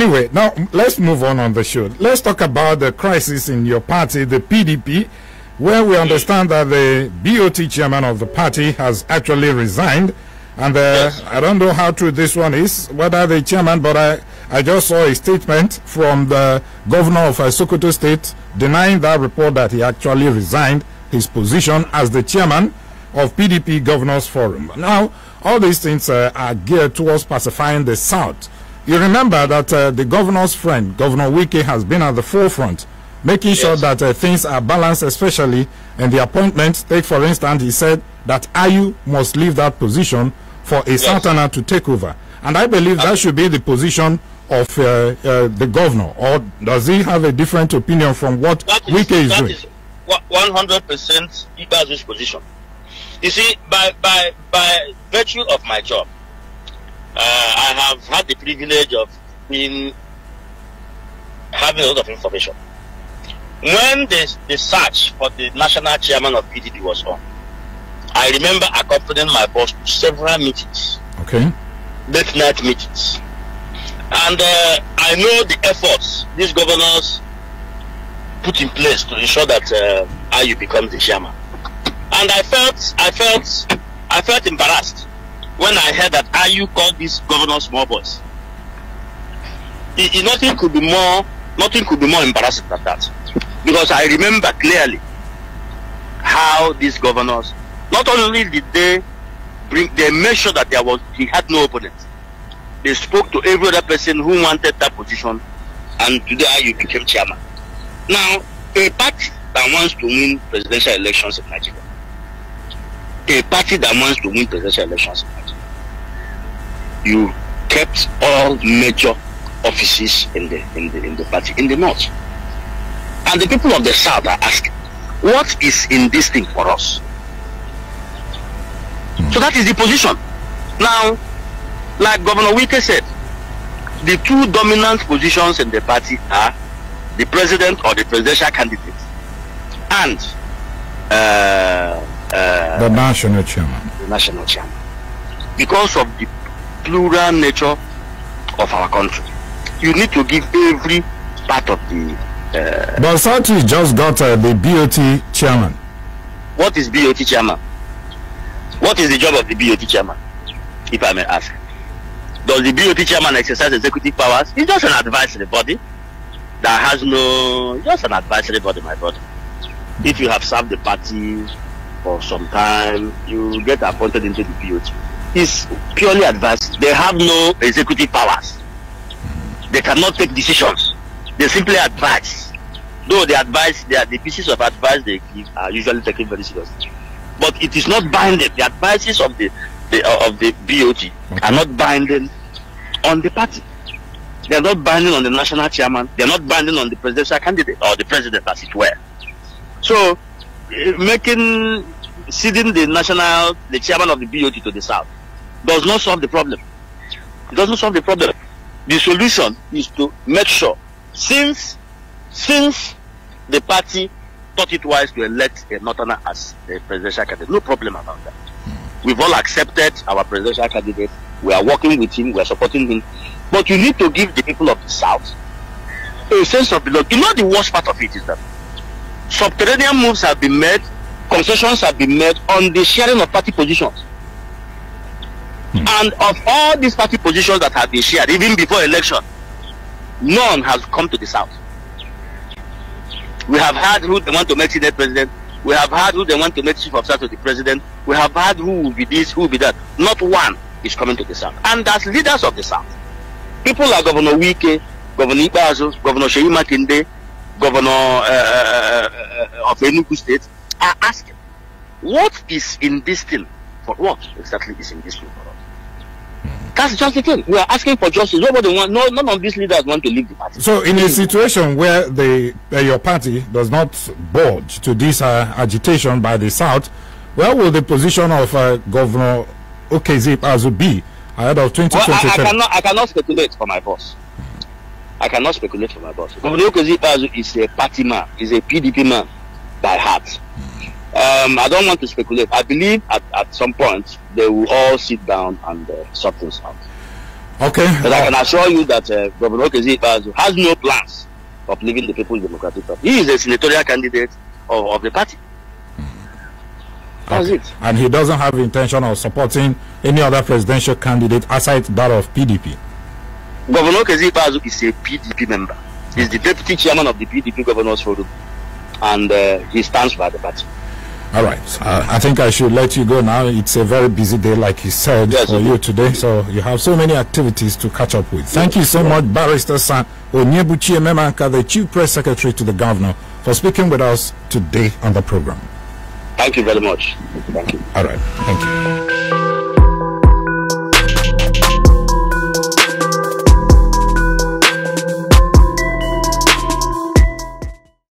Anyway, now let's move on the show. Let's talk about the crisis in your party, the PDP, where we understand that the BOT chairman of the party has actually resigned. And I don't know how true this one is, whether the chairman, but I just saw a statement from the governor of Sokoto State denying that report that he actually resigned his position as the chairman of PDP Governors Forum. Now, all these things are geared towards pacifying the South. You remember that the governor's friend, Governor Wike, has been at the forefront, making sure that things are balanced, especially in the appointment. Take, for instance, he said that Ayu must leave that position for a Southerner to take over. And I believe that should be the position of the governor. Or does he have a different opinion from what Wike is doing? That is 100% Ikpeazu's position. You see, by virtue of my job, I have had the privilege of having a lot of information. When the search for the national chairman of PDP was on, I remember accompanying my boss to several meetings. Okay. Late night meetings. And I know the efforts these governors put in place to ensure that Ayu becomes the chairman. And I felt embarrassed when I heard that Ayu called these governors small boys. Nothing could be more embarrassing than that. Because I remember clearly how these governors, not only did they made sure that he had no opponent. They spoke to every other person who wanted that position, and today Ayu became chairman. Now, a party that wants to win presidential elections in Nigeria, you kept all major offices in the party in the north, and the people of the south are asking, what is in this thing for us? So that is the position. Now, like Governor Wike said, the two dominant positions in the party are the president or the presidential candidate and the national chairman. The national chairman. Because of the plural nature of our country, you need to give every part of the. But Southeast just got the BOT chairman. What is BOT chairman? What is the job of the BOT chairman, if I may ask? Does the BOT chairman exercise executive powers? It's just an advisory body that has just an advisory body, my brother. If you have served the party for some time, you get appointed into the BOT. It's purely advice. They have no executive powers. They cannot take decisions. They simply advise. Though the pieces of advice they give are usually taken very seriously. But it is not binding. The advices of the BOT are not binding on the party. They are not binding on the national chairman. They are not binding on the presidential candidate or the president, as it were. So, ceding the chairman of the BOT to the south does not solve the problem. It does not solve the problem. The solution is to make sure, since the party thought it wise to elect a northerner as a presidential candidate, no problem about that. We've all accepted our presidential candidate. We are working with him. We are supporting him. But you need to give the people of the south a sense of belonging. You know, the worst part of it is that subterranean moves have been made, concessions have been made on the sharing of party positions. And of all these party positions that have been shared, even before election, none has come to the south. We have had who they want to make Senate president. We have had who they want to make chief of staff to the president. We have had who will be this, who will be that. Not one is coming to the south. And as leaders of the south, people like Governor Wike, Governor Ikpeazu, Governor Seyi Makinde, Governor of Enugu State, are asking, what is in this thing? For what exactly is in this thing for us? That's just the thing. We are asking for justice. None of these leaders want to leave the party. So, in a situation where your party does not budge to this agitation by the South, where will the position of Governor Okezie Ikpeazu be ahead of 2023? Well, I cannot speculate for my boss. I cannot speculate for my boss. Governor Okezie Ikpeazu is a party man. He's a PDP man by heart. I don't want to speculate. I believe at some point they will all sit down and sort things out. Okay. But I can assure you that Governor Okezie Ikpeazu has no plans of leaving the People's Democratic Party. He is a senatorial candidate of the party. That's it. And he doesn't have intention of supporting any other presidential candidate aside that of PDP. Governor Okezie Ikpeazu is a PDP member. He's the deputy chairman of the PDP Governors Forum, and he stands by the party. All right. I think I should let you go now. It's a very busy day, like you said, for you today. So you have so many activities to catch up with. Thank you so much, Barrister San Onyebuchi Ememanka, the Chief Press Secretary to the Governor, for speaking with us today on the program. Thank you very much. Thank you. All right. Thank you.